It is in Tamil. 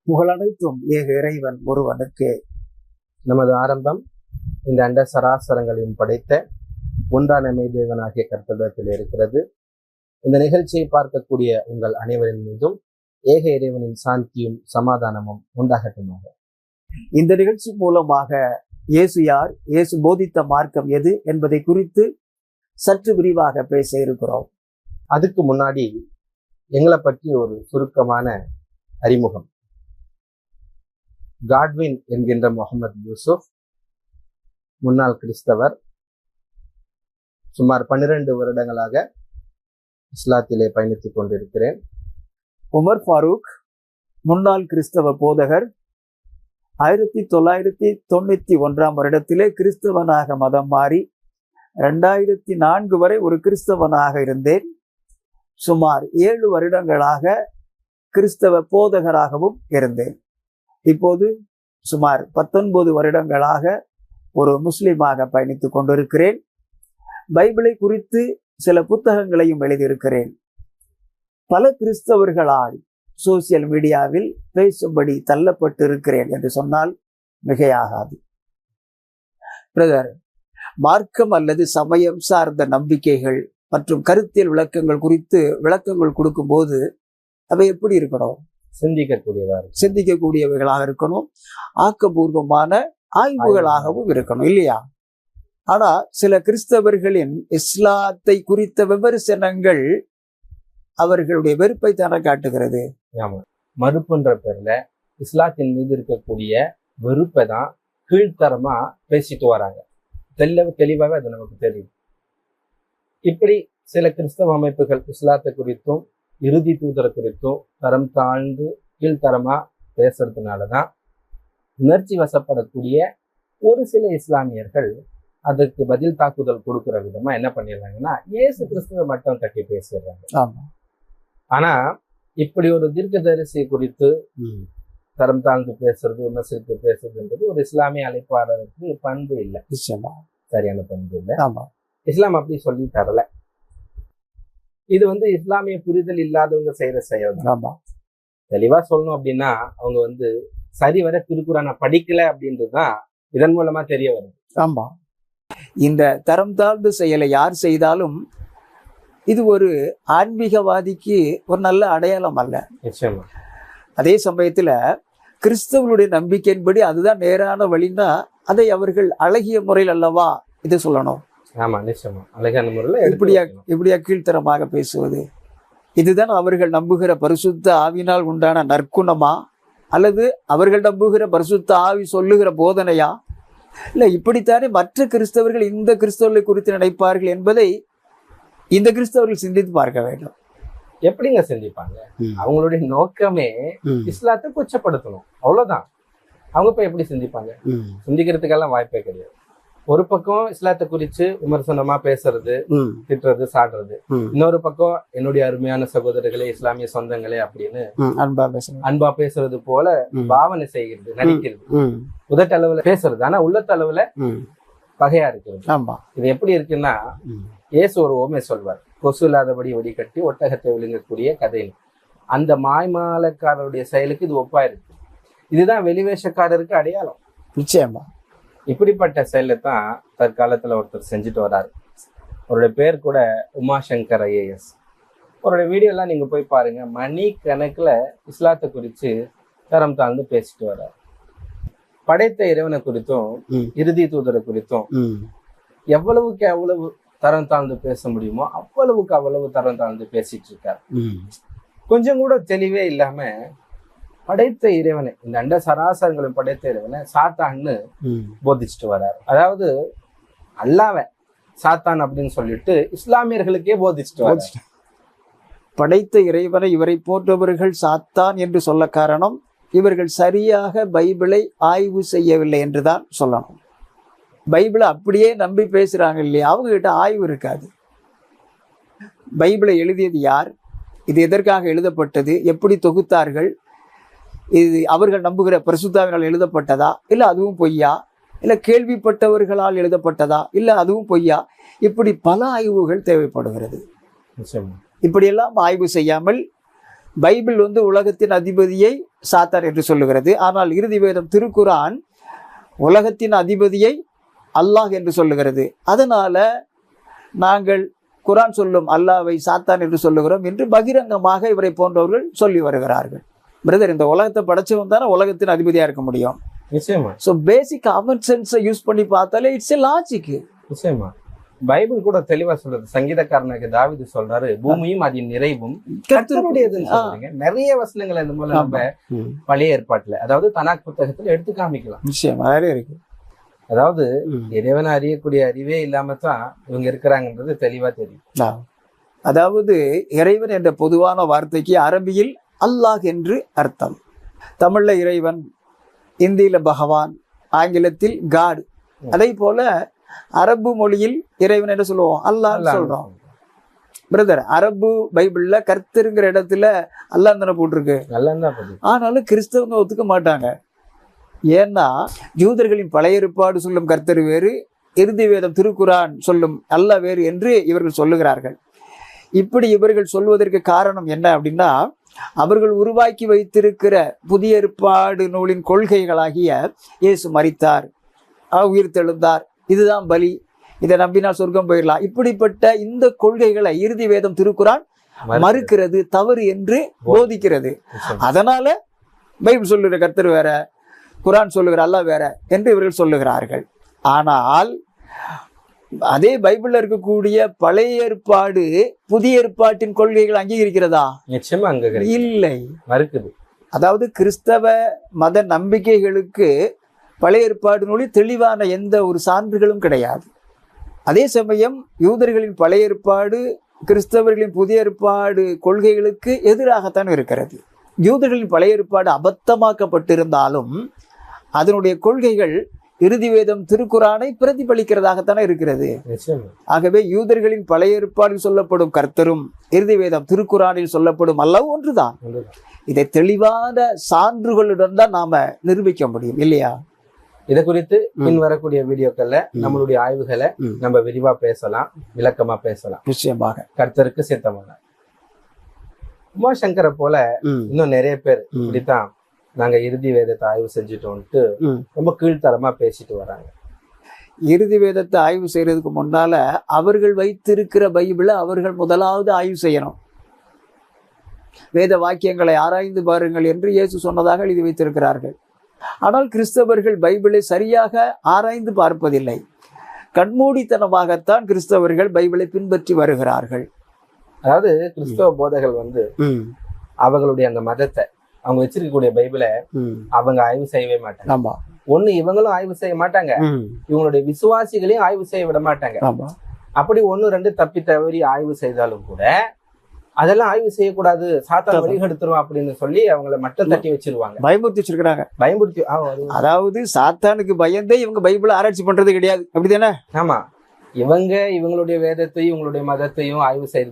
புகழனைத்தும் ஏக இறைவன் ஒருவனுக்கு. நமது ஆரம்பம் இந்த அண்ட சராசரங்களையும் படைத்த ஒன்றான மெய்தேவனாகிய கர்த்தரிடத்தில் இருக்கிறது. இந்த நிகழ்ச்சியை பார்க்கக்கூடிய உங்கள் அனைவரின் மீதும் ஏக இறைவனின் சாந்தியும் சமாதானமும் உண்டாகட்டுமாக. இந்த நிகழ்ச்சி மூலமாக இயேசு யார், இயேசு போதித்த மார்க்கம் எது என்பதை குறித்து சற்று விரிவாக பேச இருக்கிறோம். அதுக்கு முன்னாடி எங்களை பற்றி ஒரு சுருக்கமான அறிமுகம். காட்வின் என்கின்ற முகமது யூசுப், முன்னாள் கிறிஸ்தவர். சுமார் 12 வருடங்களாக இஸ்லாத்திலே பயணித்துக் கொண்டிருக்கிறேன். உமர் ஃபாரூக், முன்னாள் கிறிஸ்தவ போதகர். 1991 வருடத்திலே கிறிஸ்தவனாக மதம் மாறி 2004 வரை ஒரு கிறிஸ்தவனாக இருந்தேன். சுமார் 7 வருடங்களாக கிறிஸ்தவ போதகராகவும் இருந்தேன். இப்போது சுமார் 19 வருடங்களாக ஒரு முஸ்லிமாக பயணித்துக் கொண்டிருக்கிறேன். பைபிளை குறித்து சில புத்தகங்களையும் எழுதியிருக்கிறேன். பல கிறிஸ்தவர்களால் சோசியல் மீடியாவில் பேசும்படி தள்ளப்பட்டிருக்கிறேன் என்று சொன்னால் மிகையாகாது. பிரதர், மார்க்கம் அல்லது சமயம் சார்ந்த நம்பிக்கைகள் மற்றும் கருத்தியல் விளக்கங்கள் குறித்து விளக்கங்கள் கொடுக்கும் போது அவை எப்படி இருக்கணும்? சிந்திக்கக்கூடியவைகளாக இருக்கணும், ஆக்கப்பூர்வமான ஆய்வுகளாகவும் இருக்கணும், இல்லையா? ஆனா சில கிறிஸ்தவர்களின் இஸ்லாத்தை குறித்த விமர்சனங்கள் அவர்களுடைய வெறுப்பை தானே காட்டுகிறது. மறுப்புன்ற பேர்ல இஸ்லாத்தின் மீது இருக்கக்கூடிய வெறுப்பை தான் கீழ்த்தரமா பேசிட்டு வராங்க. தெளிவாகவே அது நமக்கு தெரியும். இப்படி சில கிறிஸ்தவ அமைப்புகள் இஸ்லாத்தை குறித்தும் இறுதி தூதரை குறித்தும் தரம் தாழ்ந்து கீழ்த்தரமா பேசுறதுனாலதான் உணர்ச்சி வசப்படக்கூடிய ஒரு சில இஸ்லாமியர்கள் அதற்கு பதில் தாக்குதல் கொடுக்கிற விதமா என்ன பண்ணிடுறாங்கன்னா இயேசு கிறிஸ்துவ மட்டும் கட்டி பேசிடுறாங்க. ஆனா இப்படி ஒரு தீர்க்கதரிசி குறித்து தரம் தாழ்ந்து பேசுறது, விமர்சித்து பேசுறதுன்றது ஒரு இஸ்லாமிய அழைப்பாளருக்கு பண்பு இல்லை, சரியான பண்பு இல்லை. இஸ்லாம் அப்படி சொல்லி தரல. இது இஸ்லாமிய புரிதல் இல்லாதவங்க செய்யற செயல். தெளிவா சொல்லணும் அப்படின்னா அவங்க சரிவர திருக்குறானை படிக்கல அப்படின்றதுதான் இதன் மூலமா தெரிய வருது. ஆமா, இந்த தரம் தாழ்ந்த செயலை யார் செய்தாலும் இது ஒரு ஆன்மீகவாதிக்கு ஒரு நல்ல அடையாளம் அல்ல. அதே சமயத்துல கிறிஸ்தவனுடைய நம்பிக்கையின்படி அதுதான் நேரான வழின்னா அதை அவர்கள் அழகிய முறையில் அல்லவா இது சொல்லணும். ஆமா, நிச்சயமா அழகான முறையில் இப்படியா கீழ்த்தரமாக பேசுவது? இதுதான் அவர்கள் நம்புகிற பரிசுத்த ஆவினால் உண்டான நற்குணமா, அல்லது அவர்கள் நம்புகிற பரிசுத்த ஆவி சொல்லுகிற போதனையா? இல்ல இப்படித்தானே மற்ற கிறிஸ்தவர்கள் இந்த கிறிஸ்தவர்களை குறித்து நினைப்பார்கள் என்பதை இந்த கிறிஸ்தவர்கள் சிந்தித்து பார்க்க வேண்டும். எப்படிங்க சிந்திப்பாங்க? அவங்களுடைய நோக்கமே இஸ்லாத்தை கொச்சப்படுத்தணும், அவ்வளவுதான். அவங்க போய் எப்படி சிந்திப்பாங்க? சிந்திக்கிறதுக்கெல்லாம் வாய்ப்பே கிடையாது. ஒரு பக்கம் இஸ்லாத்தை குறிச்சு விமர்சனமா பேசுறது, திட்டுறது, சாடுறது. இன்னொரு பக்கம் என்னுடைய அருமையான சகோதரர்களே, இஸ்லாமிய சொந்தங்களே அப்படின்னு அன்பா பேசுறது போல பாவனை செய்கிறது, நடிக்கிறது, உதட்டளவுல பேசுறது, ஆனா உள்ளத்தளவுல பகையா இருக்கிறது. இது எப்படி இருக்குன்னா, இயேசு ஒரு ஓமை சொல்வார், கொசு இல்லாதபடி வெடி கட்டி ஒட்டகத்தை விழுங்கக்கூடிய கதைன்னு. அந்த மாய்மாலக்காரருடைய செயலுக்கு இது ஒப்பா இருக்கு. இதுதான் வெளிவேஷக்காரருக்கு அடையாளம். நிச்சயமா இப்படிப்பட்ட செயலை தான் தற்காலத்துல ஒருத்தர் செஞ்சுட்டு வர்றாரு. அவருடைய பேர் கூட உமாசங்கர் IAS. அவருடைய வீடியோ எல்லாம் நீங்க போய் பாருங்க. மணி கணக்குல இஸ்லாத்தை குறிச்சு தரம் தாழ்ந்து பேசிட்டு வர்றாரு. படைத்த இறைவனை குறித்தும் இறுதி தூதரை குறித்தும் எவ்வளவுக்கு எவ்வளவு தரம் தாழ்ந்து பேச முடியுமோ அவ்வளவுக்கு அவ்வளவு தரம் தாழ்ந்து பேசிட்டு இருக்காரு. கொஞ்சம் கூட தெளிவே இல்லாம படைத்த இறைவனை, இந்த அண்ட சராசரங்களும் படைத்த இறைவனை சாத்தான்னு போதிச்சுட்டு வர்றாரு. அதாவது அல்லாஹ்வை சாத்தான் அப்படின்னு சொல்லிட்டு இஸ்லாமியர்களுக்கே போதிச்சுட்டு வர்றாரு. படைத்த இறைவனை இவரை போன்றவர்கள் சாத்தான் என்று சொல்ல காரணம், இவர்கள் சரியாக பைபிளை ஆய்வு செய்யவில்லை என்றுதான் சொல்லணும். பைபிளை அப்படியே நம்பி பேசுறாங்க இல்லையா, அவங்க கிட்ட ஆய்வு இருக்காது. பைபிளை எழுதியது யார், இது எதற்காக எழுதப்பட்டது, எப்படி தொகுத்தார்கள், இது அவர்கள் நம்புகிற பரிசுத்தாவினால் எழுதப்பட்டதா, இல்லை அதுவும் பொய்யா, இல்லை கேள்விப்பட்டவர்களால் எழுதப்பட்டதா, இல்லை அதுவும் பொய்யா, இப்படி பல ஆய்வுகள் தேவைப்படுகிறது. இப்படியெல்லாம் ஆய்வு செய்யாமல் பைபிள் வந்து உலகத்தின் அதிபதியை சாத்தான் என்று சொல்லுகிறது. ஆனால் இறுதி வேதம் திருக்குரான் உலகத்தின் அதிபதியை அல்லாஹ் என்று சொல்லுகிறது. அதனால நாங்கள் குரான் சொல்லும் அல்லாவை சாத்தான் என்று சொல்லுகிறோம் என்று பகிரங்கமாக இவரை போன்றவர்கள் சொல்லி வருகிறார்கள். பிரதர், இந்த உலகத்தை படைச்சவன் தானே உலகத்தின் அதிபதியா இருக்க முடியும். நிச்சயமா. ஸோ பேசிக் காமன் சென்ஸை யூஸ் பண்ணி பார்த்தாலே இட்ஸ் ஏ லாஜிக். நிச்சயமா. பைபிள் கூட தெளிவா சொல்றது. சங்கீதக்காரனுக்கு தாவீது சொல்றாரு, பூமியும் அதன் நிறைவும் கர்த்தருடையதுன்னு சொல்றீங்க. நிறைய வசனங்களை இந்த மூலம் நம்ம பழைய ஏற்பாட்டுல, அதாவது தனாக் புத்தகத்துல எடுத்து காமிக்கலாம். நிச்சயமா நிறைய இருக்கு. அதாவது இறைவனை அறியக்கூடிய அறிவே இல்லாம தான் இவங்க இருக்கிறாங்கன்றது தெளிவா தெரியும். அதாவது இறைவன் என்ற பொதுவான வார்த்தைக்கு அரபியில் அல்லாஹ் என்று அர்த்தம். தமிழ்ல இறைவன், இந்தியில பகவான், ஆங்கிலத்தில் காட். அதே போல அரபு மொழியில் இறைவன் என்று சொல்லுவோம், அல்லாஹ் சொல்றோம். பிரதர், அரபு பைபிள்ல கர்த்தருங்கிற இடத்துல அல்லாஹ் தானே போட்டிருக்கு. ஆனாலும் கிறிஸ்தவங்க ஒத்துக்க மாட்டாங்க. ஏன்னா யூதர்களின் பழைய ஏற்பாடு சொல்லும் கர்த்தர் வேறு, இறுதி வேதம் திருக்குரான் சொல்லும் அல்லாஹ் வேறு என்று இவர்கள் சொல்லுகிறார்கள். இப்படி இவர்கள் சொல்வதற்கு காரணம் என்ன அப்படின்னா, அவர்கள் உருவாக்கி வைத்திருக்கிற புதிய ஏற்பாடு நூலின் கொள்கைகளாகிய இயேசு மரித்தார், உயிர்த்தெழுந்தார், இதுதான் பலி, இதை நம்பினால் சொர்க்கம் போயிடலாம், இப்படிப்பட்ட இந்த கொள்கைகளை இறுதி வேதம் திருக்குரான் மறுக்கிறது, தவறு என்று போதிக்கிறது. அதனால பைபிள் சொல்லுகிற கர்த்தர் வேற, குரான் சொல்லுகிற அல்லாஹ் வேற என்று இவர்கள் சொல்லுகிறார்கள். ஆனால் அதே பைபிள்ல இருக்கக்கூடிய பழைய ஏற்பாடு புதிய ஏற்பாட்டின் கொள்கைகள் அங்கீகரிக்கிறதா? நிச்சயமா இல்லை, மறுக்குது. அதாவது கிறிஸ்தவ மத நம்பிக்கைகளுக்கு பழைய ஏற்பாடு நூலில் தெளிவான எந்த ஒரு சான்றுகளும் கிடையாது. அதே சமயம் யூதர்களின் பழைய ஏற்பாடு கிறிஸ்தவர்களின் புதிய ஏற்பாடு கொள்கைகளுக்கு எதிராகத்தான் இருக்கிறது. யூதர்களின் பழைய ஏற்பாடு அபத்தமாக்கப்பட்டிருந்தாலும் அதனுடைய கொள்கைகள் இறுதி வேதம் திருக்குரானை பிரதிபலிக்கிறதாகத்தானே இருக்கிறது. ஆகவே யூதர்களின் பழைய ஏற்பாடில் சொல்லப்படும் கர்த்தரும் இறுதி வேதம் திருக்குரானில் சொல்லப்படும் அல்லாஹ் ஒன்றுதான். இதை தெளிவான சான்றுகளுடன் தான் நாம நிரூபிக்க முடியும், இல்லையா? இதை குறித்து பின் வரக்கூடிய வீடியோக்கள்ல நம்மளுடைய ஆய்வுகளை நம்ம விரிவா பேசலாம், விளக்கமா பேசலாம். நிச்சயமாக. கர்த்தருக்கு சித்தமான உமாசங்கரை போல இன்னும் நிறைய பேர் இப்படித்தான் நாங்க இறுதி வேதத்தை ஆய்வு செஞ்சுட்டோம்ட்டு ரொம்ப கீழ்த்தரமா பேசிட்டு வராங்க. இறுதி வேதத்தை ஆய்வு செய்யறதுக்கு முன்னால அவர்கள் வைத்திருக்கிற பைபிளை அவர்கள் முதலாவது ஆய்வு செய்யணும். வேத வாக்கியங்களை ஆராய்ந்து பாருங்கள் என்று இயேசு சொன்னதாக எழுதி வைத்திருக்கிறார்கள். ஆனால் கிறிஸ்தவர்கள் பைபிளை சரியாக ஆராய்ந்து பார்ப்பதில்லை. கண்மூடித்தனமாகத்தான் கிறிஸ்தவர்கள் பைபிளை பின்பற்றி வருகிறார்கள். அதாவது கிறிஸ்தவ போதகர்கள் அவங்களுடைய அந்த மதத்தை, அவங்க வச்சிருக்கக்கூடிய பைபிளை அவங்க ஆய்வு செய்யவே மாட்டாங்க. ஒண்ணு இவங்களும் ஆய்வு செய்ய மாட்டாங்க, இவங்களுடைய விசுவாசிகளையும் ஆய்வு செய்ய விட மாட்டாங்க. அப்படி 1-2 தப்பி தவறி ஆய்வு செய்தாலும் கூட அதெல்லாம் ஆய்வு செய்யக்கூடாது, சாத்தான் வழிகெடுத்துருவான் அப்படின்னு சொல்லி அவங்களை மட்டும் தட்டி வச்சிருவாங்க, பயமுறுத்தி வச்சிருக்கிறாங்க. பயமுறுத்தி, அதாவது சாத்தானுக்கு பயந்தே இவங்க பைபிளை ஆராய்ச்சி பண்றது கிடையாது, அப்படிதானே? ஆமா, இவங்களுடைய வேதத்தையும் இவங்களுடைய மதத்தையும் ஆய்வு செய்து